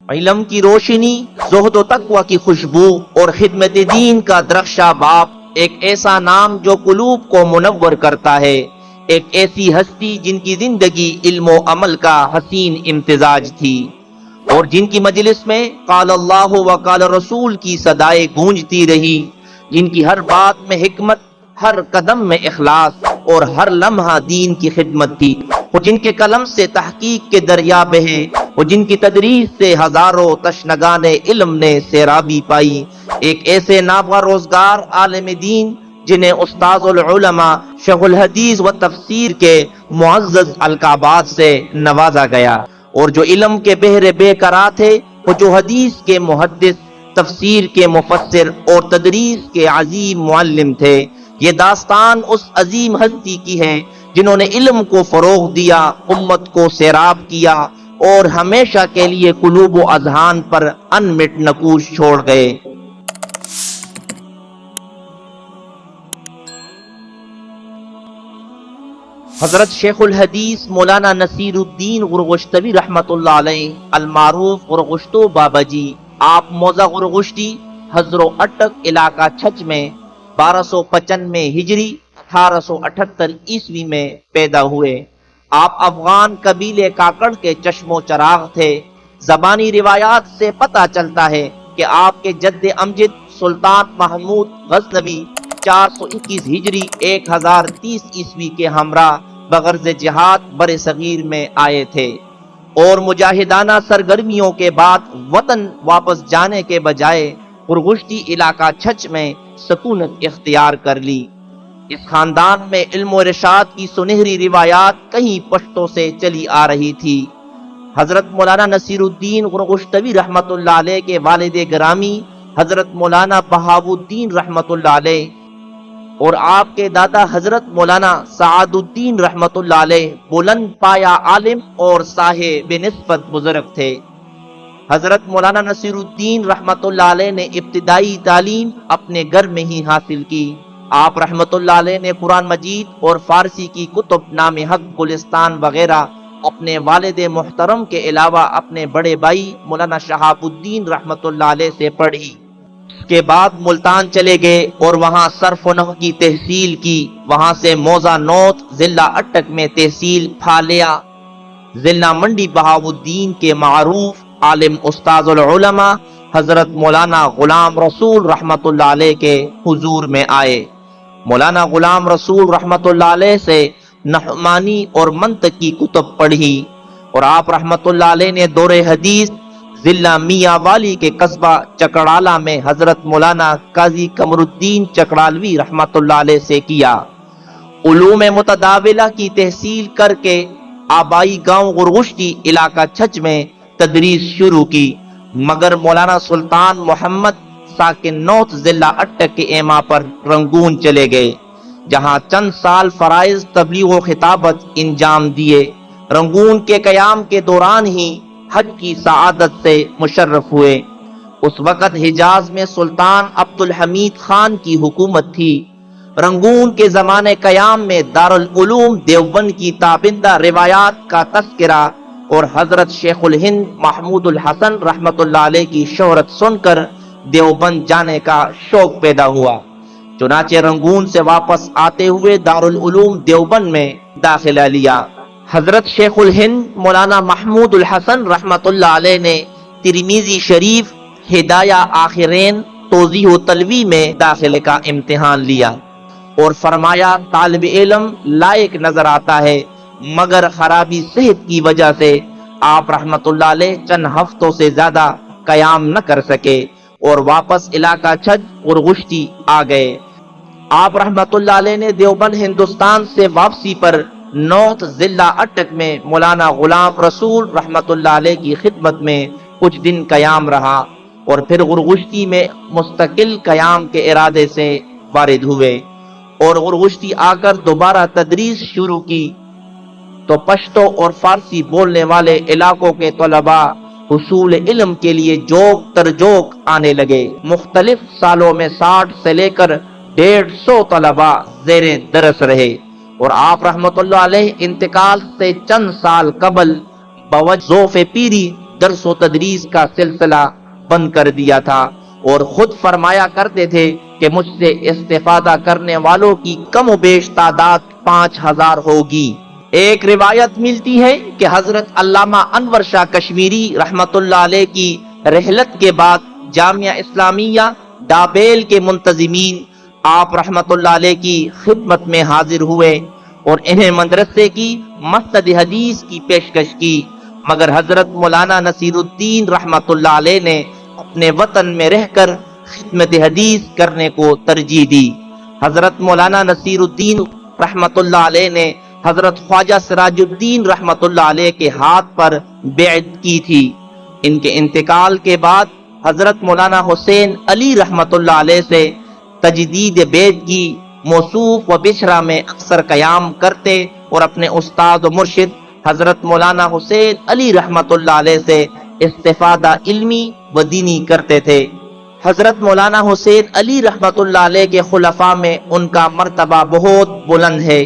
علم کی روشنی، زہد و تقوی کی خوشبو اور خدمت دین کا درخشاں باپ، ایک ایسا نام جو قلوب کو منور کرتا ہے، ایک ایسی ہستی جن کی زندگی علم و عمل کا حسین امتزاج تھی، اور جن کی مجلس میں قال اللہ و قال رسول کی صدائیں گونجتی رہی، جن کی ہر بات میں حکمت، ہر قدم میں اخلاص اور ہر لمحہ دین کی خدمت تھی، وہ جن کے قلم سے تحقیق کے دریا بہے، وہ جن کی تدریس سے ہزاروں تشنگان علم نے سیرابی پائی، ایک ایسے نابغہ روزگار عالم دین جنہیں استاذ العلماء شیخ الحدیث و تفسیر کے معزز القابات سے نوازا گیا، اور جو علم کے بحر بے قرار تھے، وہ جو حدیث کے محدث، تفسیر کے مفسر اور تدریس کے عظیم معلم تھے۔ یہ داستان اس عظیم ہستی کی ہے جنہوں نے علم کو فروغ دیا، امت کو سیراب کیا اور ہمیشہ کے لیے قلوب و اذہان پر انمٹ نقوش چھوڑ گئے۔ حضرت شیخ الحدیث مولانا نصیر الدین غرغشتوی رحمۃ اللہ علیہ المعروف غرغشتو بابا جی، آپ موضع غرغشتی حضر و اٹک علاقہ چھچ میں 1295 ہجری 1878 عیسوی میں پیدا ہوئے۔ آپ افغان قبیلے کاکڑ کے چشم و چراغ تھے۔ زبانی روایات سے پتہ چلتا ہے کہ آپ کے جد امجد سلطان محمود غزنوی 421 ہجری 1030 عیسوی کے ہمراہ بغرض جہاد بر صغیر میں آئے تھے، اور مجاہدانہ سرگرمیوں کے بعد وطن واپس جانے کے بجائے غرغشتی علاقہ چھچ میں سکونت اختیار کر لی۔ اس خاندان میں علم و ارشاد کی سنہری روایات کہیں پشتوں سے چلی آ رہی تھی۔ حضرت مولانا نصیر الدین غرغشتوی رحمۃ اللہ علیہ کے والد گرامی حضرت مولانا بہاؤ الدین رحمۃ اللہ علیہ اور آپ کے دادا حضرت مولانا سعاد الدین رحمۃ اللہ علیہ بلند پایا عالم اور صاحب نسبت بزرگ تھے۔ حضرت مولانا نصیر الدین رحمۃ اللہ علیہ نے ابتدائی تعلیم اپنے گھر میں ہی حاصل کی۔ آپ رحمۃ اللہ علیہ نے قرآن مجید اور فارسی کی کتب نام حق، گلستان وغیرہ اپنے والد محترم کے علاوہ اپنے بڑے بھائی مولانا شہاب الدین رحمۃ اللہ علیہ سے پڑھی۔ اس کے بعد ملتان چلے گئے اور وہاں صرف و نحو کی تحصیل کی۔ وہاں سے موضع نوت ضلع اٹک میں تحصیل پھالیا۔ ضلع منڈی بہاؤ الدین کے معروف عالم استاذ العلماء حضرت مولانا غلام رسول رحمۃ اللہ علیہ کے حضور میں آئے۔ مولانا غلام رسول رحمۃ اللہ علیہ سے نحمانی اور منطق کی کتب پڑھی، اور آپ رحمۃ اللہ علیہ نے دور حدیث ضلع میاں والی کے قصبہ چکڑالہ میں حضرت مولانا قاضی قمر الدین چکڑالوی رحمۃ اللہ علیہ سے کیا۔ علوم متداولہ کی تحصیل کر کے آبائی گاؤں غرغشتی علاقہ چھچ میں تدریس شروع کی، مگر مولانا سلطان محمد ساکن نوت ضلع اٹک کے ایما پر رنگون چلے گئے، جہاں چند سال فرائض تبلیغ و خطابت انجام دیے۔ رنگون کے قیام کے دوران ہی حج کی سعادت سے مشرف ہوئے۔ اس وقت حجاز میں سلطان عبد الحمید خان کی حکومت تھی۔ رنگون کے زمانے قیام میں دارالعلوم دیوبند کی تابندہ روایات کا تذکرہ اور حضرت شیخ الہند محمود الحسن رحمۃ اللہ علیہ کی شہرت سن کر دیوبند جانے کا شوق پیدا ہوا۔ چنانچہ رنگون سے واپس آتے ہوئے دارالعلوم دیوبند میں داخلہ لیا۔ حضرت شیخ الہند مولانا محمود الحسن رحمۃ اللہ علیہ نے ترمذی شریف ہدایہ آخرین توضیح و تلوی میں داخلے کا امتحان لیا اور فرمایا طالب علم لائق نظر آتا ہے، مگر خرابی صحت کی وجہ سے آپ رحمۃ اللہ علیہ چند ہفتوں سے زیادہ قیام نہ کر سکے اور واپس علاقہ چھچ غرغشتی آ گئے۔ آپ رحمۃ اللہ علیہ نے دیوبند ہندوستان سے واپسی پر نوت ضلع اٹک میں مولانا غلام رسول رحمۃ اللہ علیہ کی خدمت میں کچھ دن قیام رہا، اور پھر غرغشتی میں مستقل قیام کے ارادے سے وارد ہوئے اور غرغشتی آ کر دوبارہ تدریس شروع کی، تو پشتو اور فارسی بولنے والے علاقوں کے طلباء حصول علم کے لیے جوک تر جوک آنے لگے۔ مختلف سالوں میں 60 سے لے کر 150 طلباء زیر درس رہے، اور آپ رحمۃ اللہ علیہ انتقال سے چند سال قبل بوجہ ضعف پیری درس و تدریس کا سلسلہ بند کر دیا تھا اور خود فرمایا کرتے تھے کہ مجھ سے استفادہ کرنے والوں کی کم و بیش تعداد 5000 ہوگی۔ ایک روایت ملتی ہے کہ حضرت علامہ انور شاہ کشمیری رحمت اللہ علیہ کی رحلت کے بعد جامعہ اسلامیہ ڈابیل کے منتظمین آپ رحمت اللہ علیہ کی خدمت میں حاضر ہوئے اور انہیں مدرسے کی مسند حدیث کی پیشکش کی، مگر حضرت مولانا نصیر الدین رحمت اللہ علیہ نے اپنے وطن میں رہ کر خدمت حدیث کرنے کو ترجیح دی۔ حضرت مولانا نصیر الدین رحمت اللہ علیہ نے حضرت خواجہ سراج الدین رحمت اللہ علیہ کے ہاتھ پر بیعت کی تھی۔ ان کے انتقال کے بعد حضرت مولانا حسین علی رحمت اللہ علیہ سے تجدید بیعت کی موصوف و بشرا میں اکثر قیام کرتے اور اپنے استاد و مرشد حضرت مولانا حسین علی رحمت اللہ علیہ سے استفادہ علمی و دینی کرتے تھے۔ حضرت مولانا حسین علی رحمت اللہ علیہ کے خلفاء میں ان کا مرتبہ بہت بلند ہے۔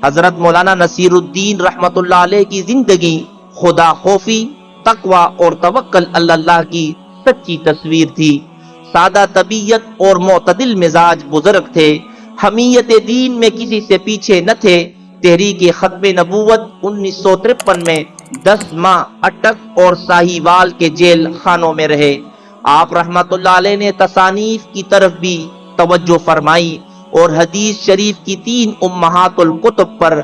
حضرت مولانا نصیر الدین رحمت اللہ علیہ کی زندگی خدا خوفی، تقوی اور توکل اللہ کی سچی تصویر تھی۔ سادہ طبیعت اور معتدل مزاج بزرگ تھے، حمیت دین میں کسی سے پیچھے نہ تھے۔ تحریک ختم نبوت 1953 میں 10 ماہ اٹک اور ساہیوال کے جیل خانوں میں رہے۔ آپ رحمت اللہ علیہ نے تصانیف کی طرف بھی توجہ فرمائی اور حدیث شریف کی 3 امہات الکتب پر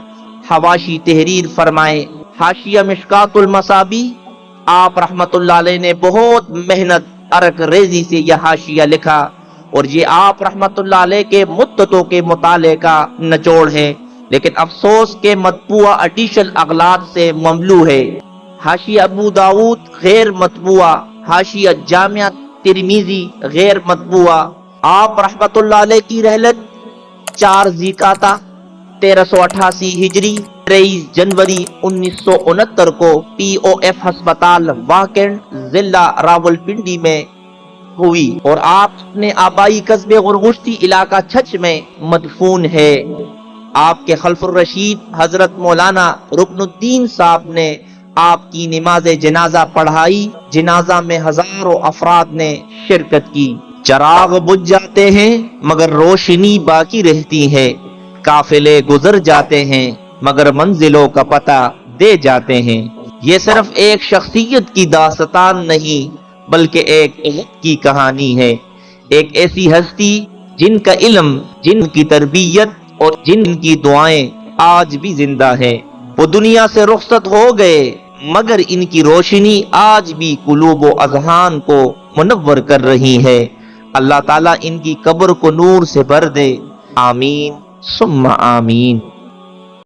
حواشی تحریر فرمائے۔ حاشیہ مشکات المصابیح، آپ رحمت اللہ علیہ نے بہت محنت عرق ریزی سے یہ حاشیہ لکھا اور یہ آپ رحمت اللہ علیہ کے مدتوں کے مطالعے کا نچوڑ ہے، لیکن افسوس کے مطبوعہ ایڈیشن اغلاط سے مملو ہے۔ حاشیہ ابو داؤد غیر مطبوعہ، حاشیہ جامعہ ترمذی غیر مطبوعہ۔ آپ رحمت اللہ علیہ کی رحلت 4 ذیقعدہ 1388 ہجری 23 جنوری 1969 کو پی او ایف ہسپتال واکنڈ ضلع راولپنڈی میں ہوئی اور آپ اپنے آبائی قصبے غرغشتی علاقہ چھچ میں مدفون ہے۔ آپ کے خلف الرشید حضرت مولانا رکن الدین صاحب نے آپ کی نماز جنازہ پڑھائی۔ جنازہ میں ہزاروں افراد نے شرکت کی۔ چراغ بجھ جاتے ہیں مگر روشنی باقی رہتی ہے، قافلے گزر جاتے ہیں مگر منزلوں کا پتہ دے جاتے ہیں۔ یہ صرف ایک شخصیت کی داستان نہیں بلکہ ایک عہد کی کہانی ہے، ایک ایسی ہستی جن کا علم، جن کی تربیت اور جن کی دعائیں آج بھی زندہ ہے۔ وہ دنیا سے رخصت ہو گئے مگر ان کی روشنی آج بھی قلوب و اذہان کو منور کر رہی ہے۔ اللہ تعالیٰ ان کی قبر کو نور سے بھر دے، آمین ثم آمین۔